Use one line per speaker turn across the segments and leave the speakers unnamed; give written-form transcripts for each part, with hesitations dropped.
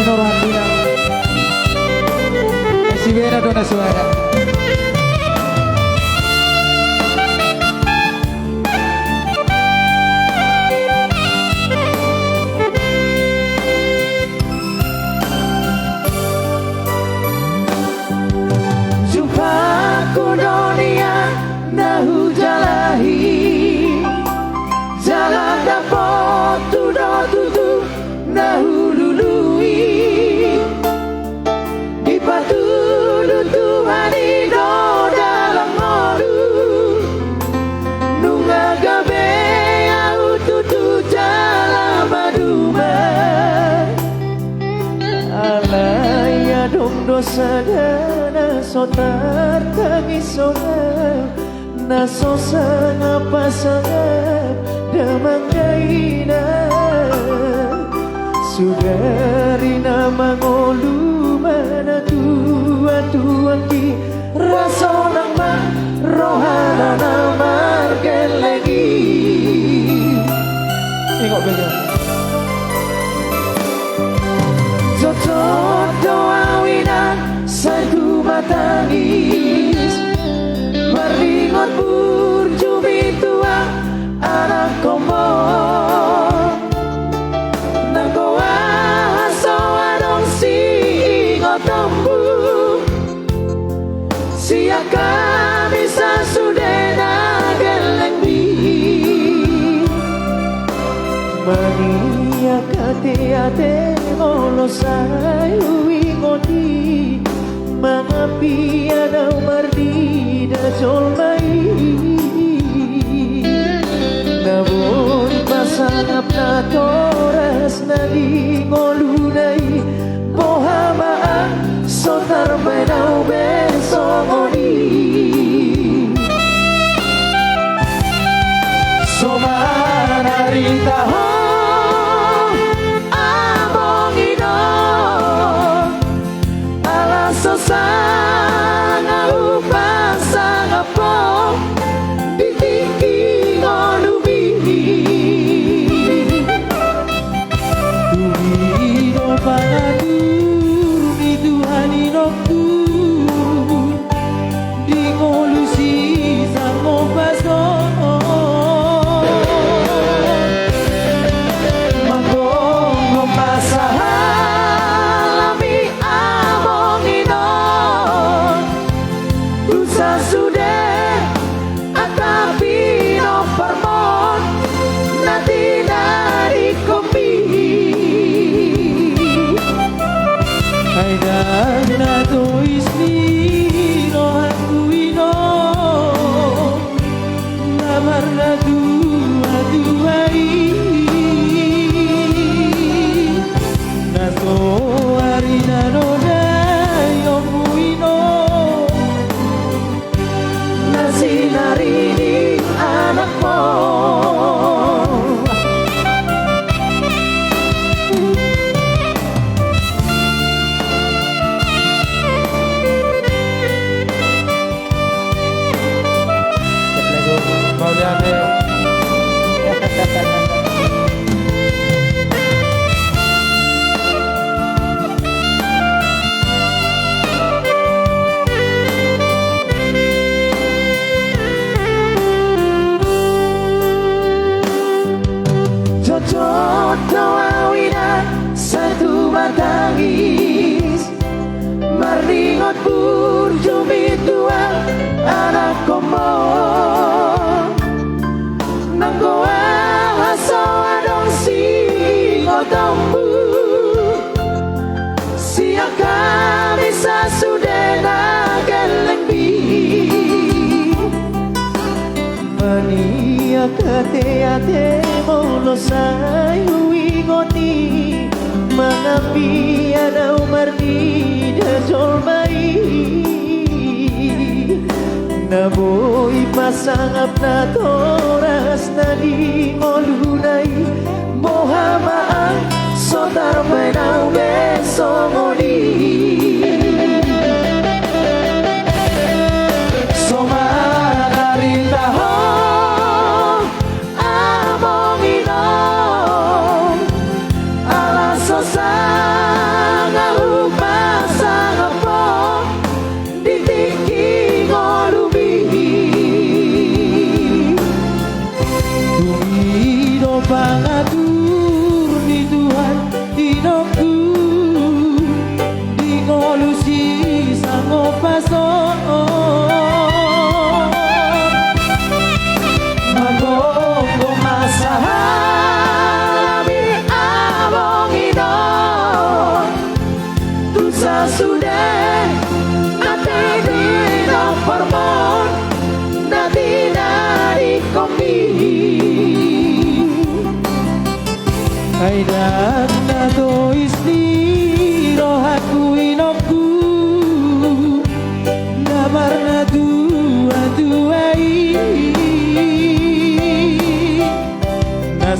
Nurhandina si Vera Dona Suara.
Jumpaku dunia nahu jalahi jalan dapat tutu nahu lului di batu Tuhan do dalam modu nunga gabe au tutu jalan maduma alaya dong dosa dana sotar tangisona naso sangat pasangan damanggaina sugari nama ngolu mana tuan ki rasa nama rohana nama lagi
Tengok beliau.
Jojo doa winan satu matangis meringot burjumi tua anak komor nanggoa soa dong si ngotombu siaka bisa sudena geleng bi mania kate molosai wingoti mangapi ada mardi da jolmai naboy pasangap na toras na di ngolunay mohamaan sotar benau besongoni somanarita ho abongino ala sosana upasang apo ditiki ngolumi Tuhido pangadu ni Tuhan inokku di ngolusi sang obaso doa wina satu matangis meringot burjumi tua anak komor nanggoa haso adong si ngotombu siaka bisa sudena geleng bi mania kate molosai wingoti mangapi ada umardi da jolmai naboy pasangap na toras na di ngolunay mohamaan sotar benau besongoni Sa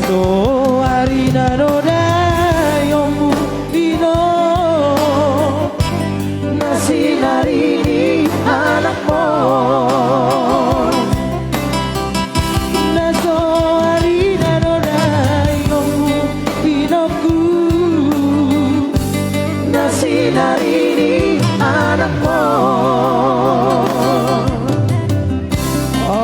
So harina no dai omubino na sinarini anak mo. Na so harina no dai omubino ku na sinarini anak mo.